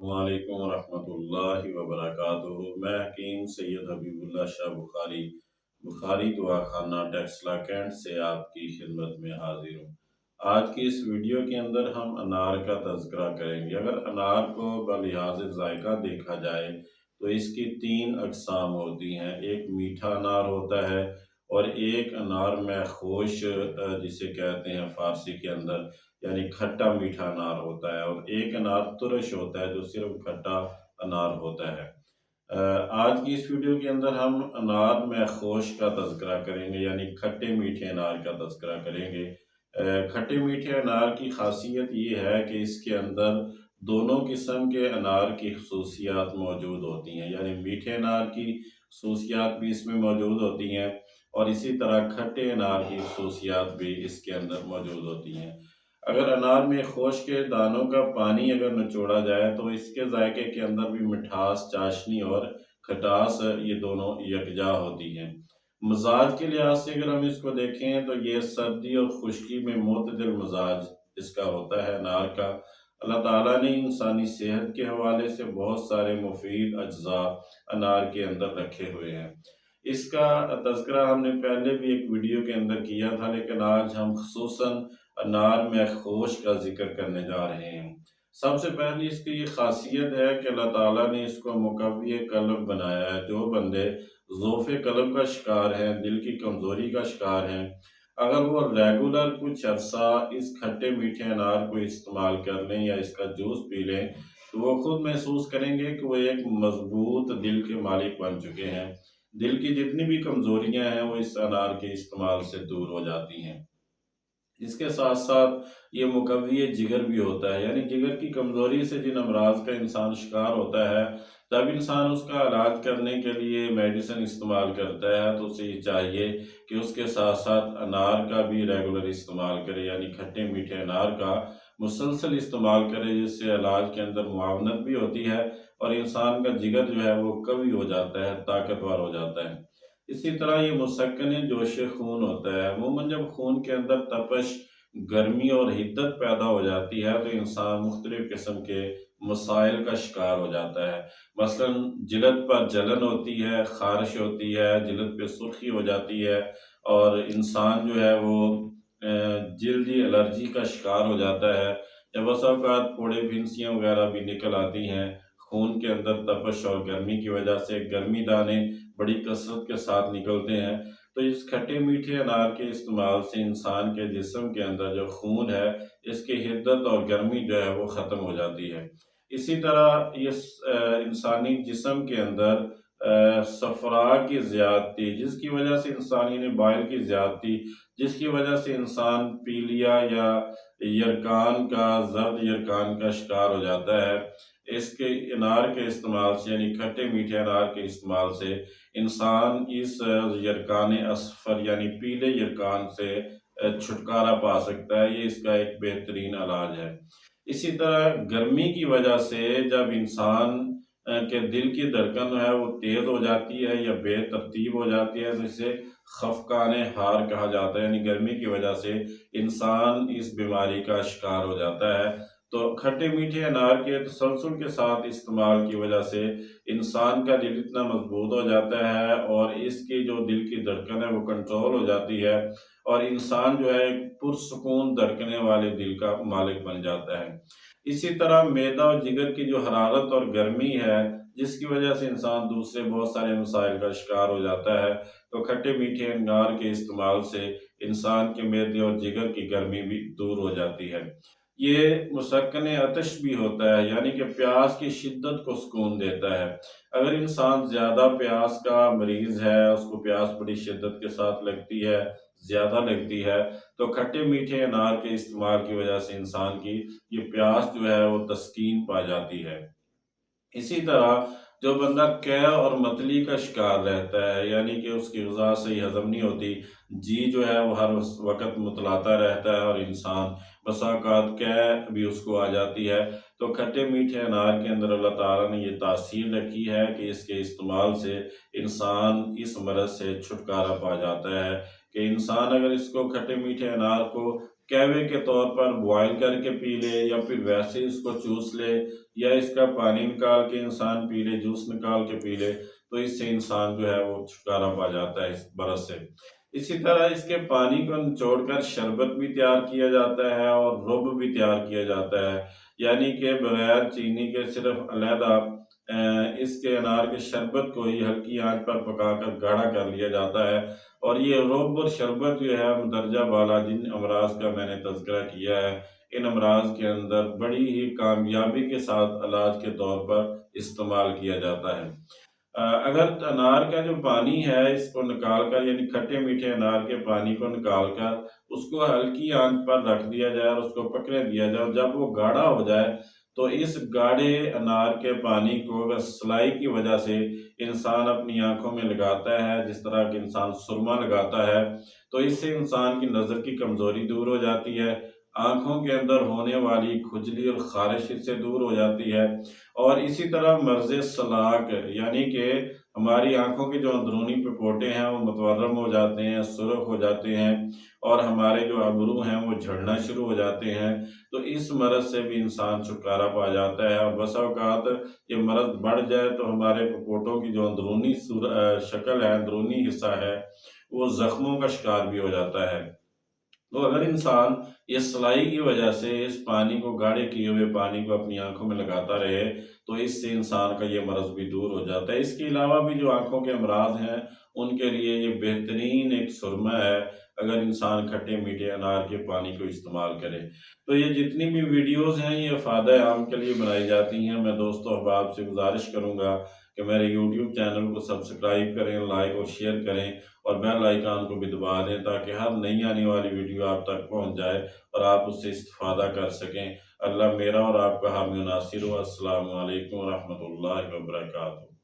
वालेकुम रहमतुल्लाहि व बरकातुहू। मैं हकीम सैयद हबीबुल्लाह शाह बुखारी बुखारी दुआ खाना टेक्सला कैंट से आपकी खिदमत में हाजिर हूँ। आज की इस वीडियो के अंदर हम अनार का तज़किरा करेंगे। अगर अनार को बलिहाज ज़ायका देखा जाए तो इसकी तीन अक़साम होती हैं। एक मीठा अनार होता है और एक अनार महख़ूश जिसे कहते हैं फ़ारसी के अंदर, यानी खट्टा मीठा अनार होता है, और एक अनार तुरश होता है जो सिर्फ खट्टा अनार होता है। आज की इस वीडियो के अंदर हम अनार महख़ूश का तज़किरा करेंगे, यानी खट्टे मीठे अनार का तज़किरा करेंगे। खट्टे मीठे अनार की ख़ासियत ये है कि इसके अंदर दोनों किस्म के अनार की ख़ुसूसियात मौजूद होती हैं, यानी मीठे अनार की ख़ुसूसियात भी इसमें मौजूद होती हैं और इसी तरह खट्टे अनार की ख़ुसूसियात भी इसके अंदर मौजूद होती हैं। अगर अनार में खोश के दानों का पानी अगर निचोड़ा जाए तो इसके जायके के अंदर भी मिठास, चाशनी और खटास ये दोनों यकजा होती हैं। मिजाज के लिहाज से अगर हम इसको देखें तो ये सर्दी और खुश्की में मोतदिल मिजाज इसका होता है अनार का। अल्लाह ताला ने इंसानी सेहत के हवाले से बहुत सारे मुफीद अज्जा अनार के अंदर रखे हुए हैं। इसका तज़किरा हमने पहले भी एक वीडियो के अंदर किया था, लेकिन आज हम खुसूसन अनार महख़ूश का ज़िक्र करने जा रहे हैं। सबसे पहली इसकी ये ख़ासियत है कि अल्लाह ताला ने इसको मुक़व्वी क़ल्ब बनाया है। जो बंदे ज़ौफ़ क़ल्ब का शिकार हैं, दिल की कमज़ोरी का शिकार हैं, अगर वो रेगुलर कुछ अरसा इस खट्टे मीठे अनार को इस्तेमाल कर लें या इसका जूस पी लें तो वो खुद महसूस करेंगे कि वो एक मज़बूत दिल के मालिक बन चुके हैं। दिल की जितनी भी कमज़ोरियाँ हैं वो इस अनार के इस्तेमाल से दूर हो जाती हैं। इसके साथ साथ ये मुकव्वी जिगर भी होता है, यानी जिगर की कमज़ोरी से जिन अमराज का इंसान शिकार होता है, जब इंसान उसका इलाज करने के लिए मेडिसिन इस्तेमाल करता है तो उसे ये चाहिए कि उसके साथ साथ अनार का भी रेगुलर इस्तेमाल करे, यानी खट्टे मीठे अनार का मुसलसल इस्तेमाल करे, जिससे इलाज के अंदर मुआवनत भी होती है और इंसान का जिगर जो है वो कवी हो जाता है, ताकतवर हो जाता है। इसी तरह ये मुसक्किन जोश खून होता है। अमूमन जब खून के अंदर तपश, गर्मी और हिद्दत पैदा हो जाती है तो इंसान मुख्तलिफ किस्म के मसाइल का शिकार हो जाता है। मसलन जिल्द पर जलन होती है, ख़ारिश होती है, जिल्द पे सुर्खी हो जाती है और इंसान जो है वो जल्दी एलर्जी का शिकार हो जाता है, या बसा औक़ात फोड़े फिंसियाँ वगैरह भी निकल आती हैं। खून के अंदर तपश और गर्मी की वजह से गर्मी दाने बड़ी कसरत के साथ निकलते हैं। तो इस खट्टे मीठे अनार के इस्तेमाल से इंसान के जिस्म के अंदर जो खून है, इसकी हिद्दत और गर्मी जो है वो ख़त्म हो जाती है। इसी तरह ये इंसानी जिस्म के अंदर सफ़रा की ज़्यादती, जिसकी वजह से इंसानी ने बाइल की ज़्यादती, जिसकी वजह से इंसान पीलिया या यरकान का, ज़र्द यरकान का शिकार हो जाता है। इसके अनार के इस्तेमाल से, यानी खट्टे मीठे अनार के इस्तेमाल से इंसान इस यरकान असफ़र यानी पीले यरकान से छुटकारा पा सकता है। ये इसका एक बेहतरीन इलाज है। इसी तरह गर्मी की वजह से जब इंसान के दिल की धड़कन है वो तेज़ हो जाती है या बेतरतीब हो जाती है तो इसे खफ़काने हार कहा जाता है, यानी गर्मी की वजह से इंसान इस बीमारी का शिकार हो जाता है। तो खट्टे मीठे अनार के तसलसल के साथ इस्तेमाल की वजह से इंसान का दिल इतना मजबूत हो जाता है और इसकी जो दिल की धड़कन है वो कंट्रोल हो जाती है और इंसान जो है एक पुरसुकून धड़कने वाले दिल का मालिक बन जाता है। इसी तरह मैदा और जिगर की जो हरारत और गर्मी है, जिसकी वजह से इंसान दूसरे बहुत सारे मसाइल का शिकार हो जाता है, तो खट्टे मीठे अनार के इस्तेमाल से इंसान के मैदे और जिगर की गर्मी भी दूर हो जाती है। ये मुसक्किन आतिश भी होता है, यानी कि प्यास की शिद्दत को सुकून देता है। अगर इंसान ज़्यादा प्यास का मरीज़ है, उसको प्यास बड़ी शिद्दत के साथ लगती है, ज़्यादा लगती है, तो खट्टे मीठे अनार के इस्तेमाल की वजह से इंसान की ये प्यास जो है वो तस्कीन पा जाती है। इसी तरह जो बंदा कै और मतली का शिकार रहता है, यानी कि उसकी ग़िज़ा सही हज़म नहीं होती, जी जो है वो हर वक़्त मुतलाता रहता है और इंसान बसा औक़ात कै भी उसको आ जाती है, तो खट्टे मीठे अनार के अंदर अल्लाह ताला ने ये तासीर रखी है कि इसके इस्तेमाल से इंसान इस मरज़ से छुटकारा पा जाता है कि इंसान अगर इसको खट्टे मीठे अनार को कहवे के तौर पर बॉयल करके पी ले, या फिर वैसे इसको चूस ले, या इसका पानी निकाल के इंसान पी ले, जूस निकाल के पी ले, तो इससे इंसान जो है वो छुटकारा पा जाता है इस मरज से। इसी तरह इसके पानी को निचोड़कर शरबत भी तैयार किया जाता है और रुब भी तैयार किया जाता है, यानी कि बगैर चीनी के सिर्फ अलहदा इसके अनार के शरबत को ही हल्की आंच पर पकाकर गाढ़ा कर लिया जाता है। और ये रुब और शरबत जो है दर्जा वाला जिन अमराज का मैंने तज़किरा किया है, इन अमराज के अंदर बड़ी ही कामयाबी के साथ इलाज के तौर पर इस्तेमाल किया जाता है। अगर अनार का जो पानी है इसको निकाल कर, यानी खट्टे मीठे अनार के पानी को निकाल कर उसको हल्की आंच पर रख दिया जाए और उसको पकने दिया जाए, और जब वो गाढ़ा हो जाए तो इस गाढ़े अनार के पानी को अगर सलाई की वजह से इंसान अपनी आंखों में लगाता है, जिस तरह कि इंसान सुरमा लगाता है, तो इससे इंसान की नज़र की कमज़ोरी दूर हो जाती है, आंखों के अंदर होने वाली खुजली और खारिश इससे दूर हो जाती है। और इसी तरह मर्ज़ सलाक, यानी कि हमारी आंखों के जो अंदरूनी पपोटे हैं वो मुतवर्रम हो जाते हैं, सुर्ख हो जाते हैं, और हमारे जो अबरू हैं वो झड़ना शुरू हो जाते हैं, तो इस मरज़ से भी इंसान छुटकारा पा जाता है। और बसा औक़ात ये मरज़ बढ़ जाए तो हमारे पपोटों की जो अंदरूनी शक्ल है, अंदरूनी हिस्सा है, वो ज़ख्मों का शिकार भी हो जाता है। तो अगर इंसान इस सलाई की वजह से इस पानी को, गाढ़े किए हुए पानी को अपनी आंखों में लगाता रहे, तो इससे इंसान का ये मरज़ भी दूर हो जाता है। इसके अलावा भी जो आंखों के अमराज हैं उनके लिए ये बेहतरीन एक सुरमा है, अगर इंसान खट्टे मीठे अनार के पानी को इस्तेमाल करे। तो ये जितनी भी वीडियोज़ हैं ये फ़ायदा आम के लिए बनाई जाती हैं। मैं दोस्तों अहबाब से गुजारिश करूँगा कि मेरे यूट्यूब चैनल को सब्सक्राइब करें, लाइक और शेयर करें, और बेल आइकन को भी दबा दें ताकि हर नई आने वाली वीडियो आप तक पहुंच जाए और आप उससे इस्तिफादा कर सकें। अल्लाह मेरा और आपका हामी नासिर हो। अस्सलामु अलैकुम व रहमतुल्लाहि व बरकातहू।